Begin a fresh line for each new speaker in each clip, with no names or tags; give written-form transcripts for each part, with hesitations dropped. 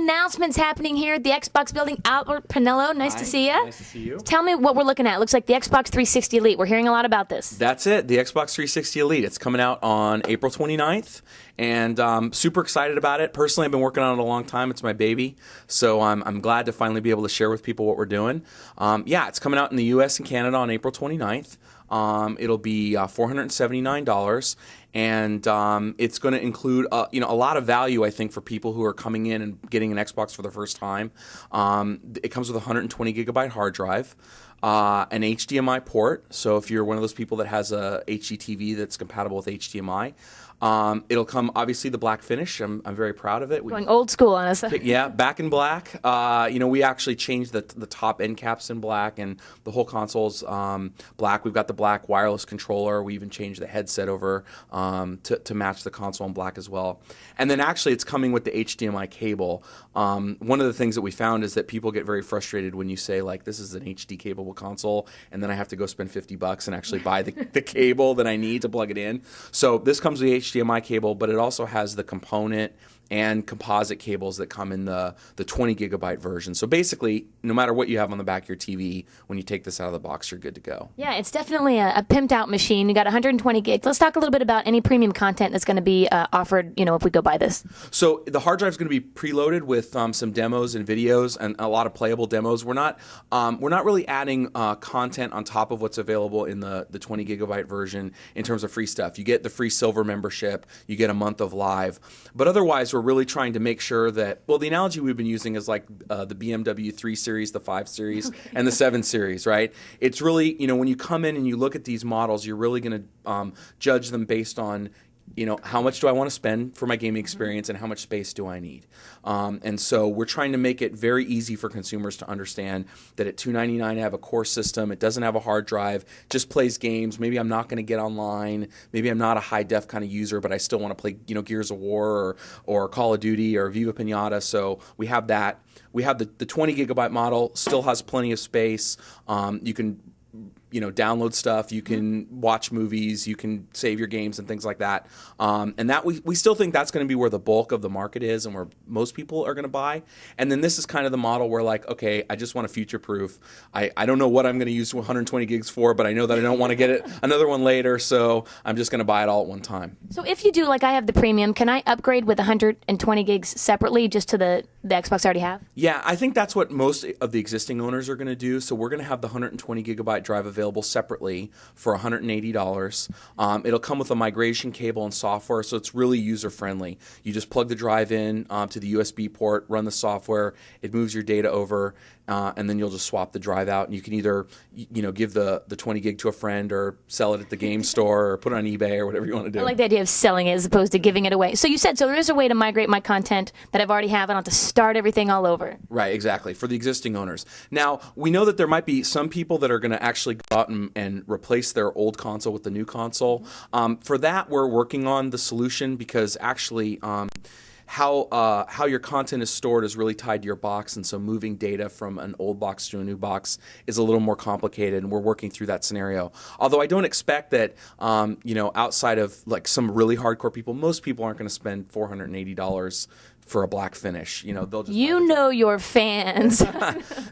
announcements happening here at the Xbox building. Albert Pinello, nice to see you.
Nice to see you.
Tell me what we're looking at. It looks like the Xbox 360 Elite. We're hearing a lot about this.
That's it, the Xbox 360 Elite. It's coming out on April 29th, and super excited about it. Personally, I've been working on it a long time. It's my baby, so I'm glad to finally be able to share with people what we're doing. It's coming out in the U.S. and Canada on April 29th. It'll be $479, and it's going to include a lot of value, I think, for people who are coming in and getting an Xbox for the first time. It comes with a 120 gigabyte hard drive, an HDMI port. So if you're one of those people that has a HDTV that's compatible with HDMI. It'll come, obviously, the black finish. I'm very proud of it.
Going old school on us.
Yeah, back in black. We actually changed the top end caps in black, and the whole console's black. We've got the black wireless controller. We even changed the headset over to match the console in black as well. And then actually, it's coming with the HDMI cable. One of the things that we found is that people get very frustrated when you say, like, this is an HD capable console, and then I have to go spend $50 and actually buy the cable that I need to plug it in. So this comes with the HDMI cable, but it also has the component and composite cables that come in the 20 gigabyte version. So basically, no matter what you have on the back of your TV, when you take this out of the box, you're good to go.
Yeah, it's definitely a pimped out machine. You got 120 gigs. Let's talk a little bit about any premium content that's going to be offered, if we go buy this.
So the hard drive is going to be preloaded with some demos and videos and a lot of playable demos. We're not really adding content on top of what's available in the 20 gigabyte version in terms of free stuff. You get the free silver membership, you get a month of live, but otherwise we're really trying to make sure that, well, the analogy we've been using is like the BMW 3 Series, the 5 Series, and the 7 Series, right? It's really, when you come in and you look at these models, you're really going to judge them based on, how much do I want to spend for my gaming experience and how much space do I need? And so we're trying to make it very easy for consumers to understand that at $299 I have a core system, it doesn't have a hard drive, just plays games. Maybe I'm not going to get online. Maybe I'm not a high def kind of user, but I still want to play, Gears of War or Call of Duty or Viva Pinata. So we have that. We have the 20 gigabyte model, still has plenty of space. You can download stuff, you can watch movies, you can save your games and things like that. And that we still think that's going to be where the bulk of the market is and where most people are going to buy. And then this is kind of the model where, like, okay, I just want to future-proof. I don't know what I'm going to use 120 gigs for, but I know that I don't want to get another one later, so I'm just going to buy it all at one time.
So if you do, like I have the premium, can I upgrade with 120 gigs separately just to the Xbox I already have?
Yeah, I think that's what most of the existing owners are going to do. So we're going to have the 120 gigabyte drive available separately for $180. It'll come with a migration cable and software, so it's really user-friendly. You just plug the drive in to the USB port, run the software, it moves your data over, and then you'll just swap the drive out. And you can either give the 20 gig to a friend or sell it at the game store or put it on eBay or whatever you want to do.
I like the idea of selling it as opposed to giving it away. So you said, there is a way to migrate my content that I've already have. I don't have to start everything all over.
Right, exactly, for the existing owners. Now, we know that there might be some people that are going to actually go out and replace their old console with the new console. For that, we're working on the solution because actually how your content is stored is really tied to your box, and so moving data from an old box to a new box is a little more complicated, and we're working through that scenario. Although I don't expect that, outside of like some really hardcore people, most people aren't going to spend $480 for a black finish. They'll just
your fans.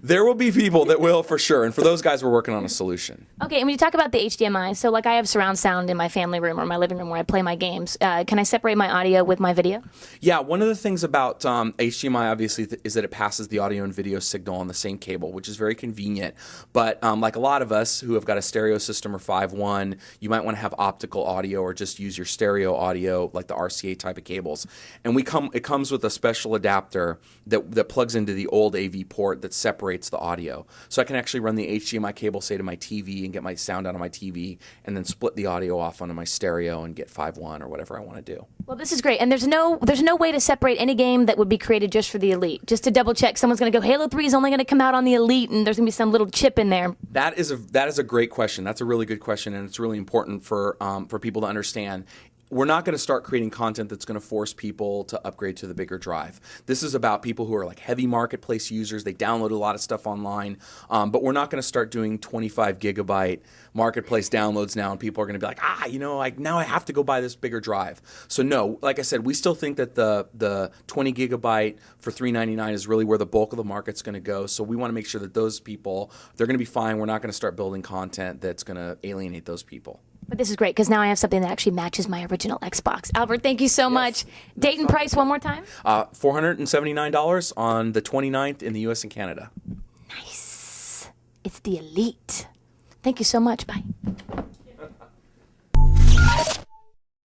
There will be people that will, for sure, and for those guys, we're working on a solution.
Okay, and when you talk about the HDMI, so like I have surround sound in my family room or my living room where I play my games. Can I separate my audio with my video?
Yeah, one of the things about HDMI, obviously, is that it passes the audio and video signal on the same cable, which is very convenient. But like a lot of us who have got a stereo system or 5.1, you might want to have optical audio or just use your stereo audio, like the RCA type of cables. And it comes with a special adapter that plugs into the old AV port that separates the audio. So I can actually run the HDMI cable, say, to my TV and get my sound out of my TV, and then split the audio off onto my stereo and get 5.1 or whatever I want to do.
Well, this is great. And there's no way to separate any game that would be created just for the Elite. Just to double check, someone's going to go, Halo 3 is only going to come out on the Elite, and there's going to be some little chip in there.
That is a great question. That's a really good question, and it's really important for people to understand. we're not going to start creating content that's going to force people to upgrade to the bigger drive. This is about people who are like heavy marketplace users. They download a lot of stuff online, but we're not going to start doing 25 gigabyte marketplace downloads now, and people are going to be like, now I have to go buy this bigger drive. So no, like I said, we still think that the 20 gigabyte for $399 is really where the bulk of the market's going to go. So we want to make sure that those people, they're going to be fine. We're not going to start building content that's going to alienate those people.
But this is great because now I have something that actually matches my original Xbox. Albert, thank you so much. Date and price one more time?
$479 on the 29th in the U.S. and Canada.
Nice. It's the Elite. Thank you so much. Bye.